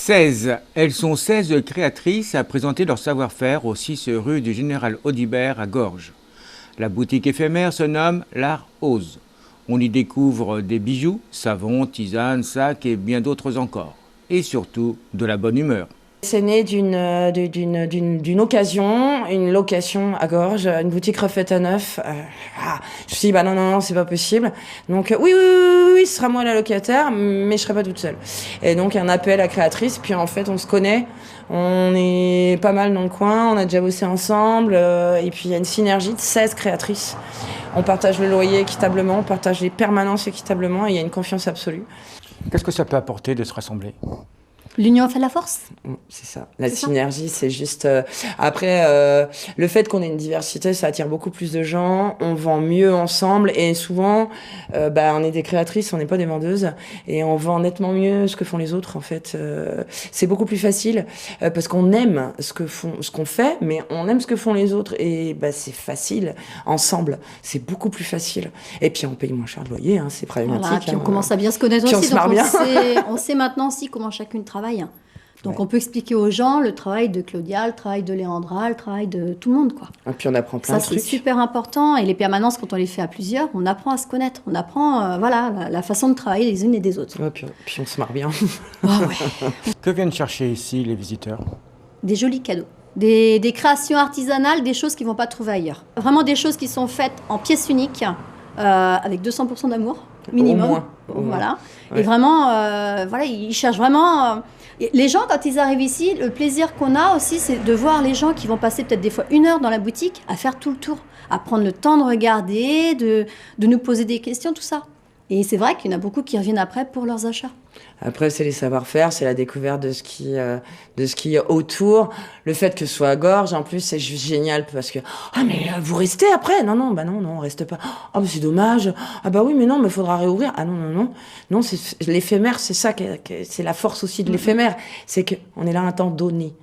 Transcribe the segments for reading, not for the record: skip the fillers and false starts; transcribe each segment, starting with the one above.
16. Elles sont 16 créatrices à présenter leur savoir-faire au 6 rue du Général Audibert à Gorges. La boutique éphémère se nomme l'Art Ose. On y découvre des bijoux, savons, tisanes, sacs et bien d'autres encore. Et surtout, de la bonne humeur. C'est né d'une occasion, une location à Gorges, une boutique refaite à neuf. Je me suis dit, bah non, c'est pas possible. Donc oui, ce sera moi la locataire, mais je serai pas toute seule. Et donc un appel à créatrice, puis en fait on se connaît, on est pas mal dans le coin, on a déjà bossé ensemble, et puis il y a une synergie de 16 créatrices. On partage le loyer équitablement, on partage les permanences équitablement, et il y a une confiance absolue. Qu'est-ce que ça peut apporter de se rassembler ? L'union fait la force. C'est ça. La synergie, c'est juste... Après, le fait qu'on ait une diversité, ça attire beaucoup plus de gens. On vend mieux ensemble. Et souvent, on est des créatrices, on n'est pas des vendeuses. Et on vend nettement mieux ce que font les autres, en fait. C'est beaucoup plus facile parce qu'on aime ce qu'on fait, mais on aime ce que font les autres. Et c'est facile. Ensemble, c'est beaucoup plus facile. Et puis, on paye moins cher de loyer. C'est problématique. Voilà, puis on commence à bien se connaître aussi. Donc on sait maintenant aussi comment chacune travaille. Donc on peut expliquer aux gens le travail de Claudia, le travail de Léandra, le travail de tout le monde, quoi. Et puis on apprend plein de trucs. Ça c'est super important, et les permanences, quand on les fait à plusieurs, on apprend à se connaître, on apprend la façon de travailler les unes et des autres. Ouais, puis on se marre bien. Oh, ouais. Que viennent chercher ici les visiteurs ? Des jolis cadeaux. Des créations artisanales, des choses qu'ils ne vont pas trouver ailleurs. Vraiment des choses qui sont faites en pièces uniques, avec 200% d'amour minimum. Au moins. Voilà. Ouais. Et vraiment, ils cherchent vraiment... Les gens, quand ils arrivent ici, le plaisir qu'on a aussi, c'est de voir les gens qui vont passer peut-être des fois 1 heure dans la boutique à faire tout le tour, à prendre le temps de regarder, de nous poser des questions, tout ça. Et c'est vrai qu'il y en a beaucoup qui reviennent après pour leurs achats. Après, c'est les savoir-faire, c'est la découverte de ce qui est autour. Le fait que ce soit à Gorges, en plus, c'est juste génial parce que mais vous restez après ? Non, on reste pas. Mais c'est dommage. Oui, mais non, mais faudra réouvrir. Non, c'est l'éphémère, c'est ça c'est la force aussi de l'éphémère, c'est que on est là un temps donné.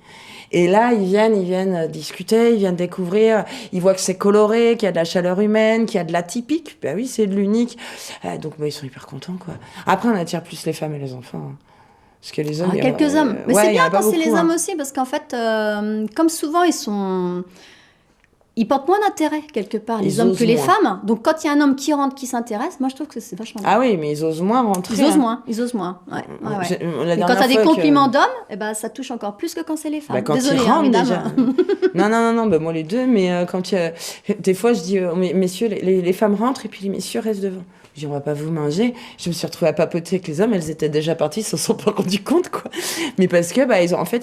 Et là, ils viennent discuter, ils viennent découvrir, ils voient que c'est coloré, qu'il y a de la chaleur humaine, qu'il y a de l'atypique. Oui, c'est de l'unique. Donc, ils sont hyper contents, quoi. Après, on attire plus les femmes et les enfants. Parce que les hommes... quelques hommes. Mais c'est bien quand c'est les hommes aussi, parce qu'en fait, comme souvent, ils portent moins d'intérêt, quelque part, les hommes que les femmes. Donc, quand il y a un homme qui rentre, qui s'intéresse, moi, je trouve que c'est vachement bien. Ah oui, mais ils osent moins rentrer. Ils osent moins. Ouais. Et quand tu as des compliments d'hommes, ça touche encore plus que quand c'est les femmes. Quand désolée, ils rentrent, déjà. Non, moi les deux, mais quand il y a... Des fois, je dis, messieurs, les femmes rentrent et puis les messieurs restent devant. Je dis, on va pas vous manger. Je me suis retrouvée à papoter avec les hommes, elles étaient déjà parties, ils se sont pas rendus compte, quoi. Mais parce que,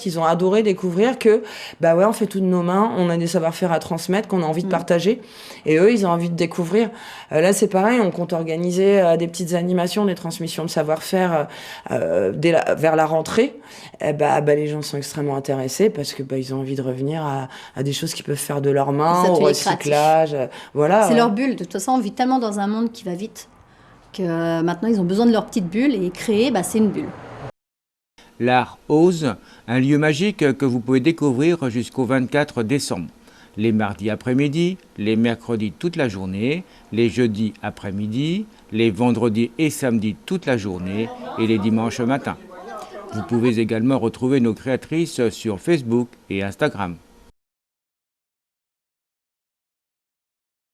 ils ont adoré découvrir que, on fait tout de nos mains, on a des savoir-faire à transmettre, qu'on a envie de partager. Et eux, ils ont envie de découvrir. Là, c'est pareil, on compte organiser des petites animations, des transmissions de savoir-faire vers la rentrée. Les gens sont extrêmement intéressés parce que, ils ont envie de revenir à des choses qu'ils peuvent faire de leurs mains, au recyclage. Voilà. C'est leur bulle. De toute façon, on vit tellement dans un monde qui va vite que maintenant ils ont besoin de leur petite bulle, et créer, c'est une bulle. L'Art Ose, un lieu magique que vous pouvez découvrir jusqu'au 24 décembre. Les mardis après-midi, les mercredis toute la journée, les jeudis après-midi, les vendredis et samedis toute la journée et les dimanches matin. Vous pouvez également retrouver nos créatrices sur Facebook et Instagram.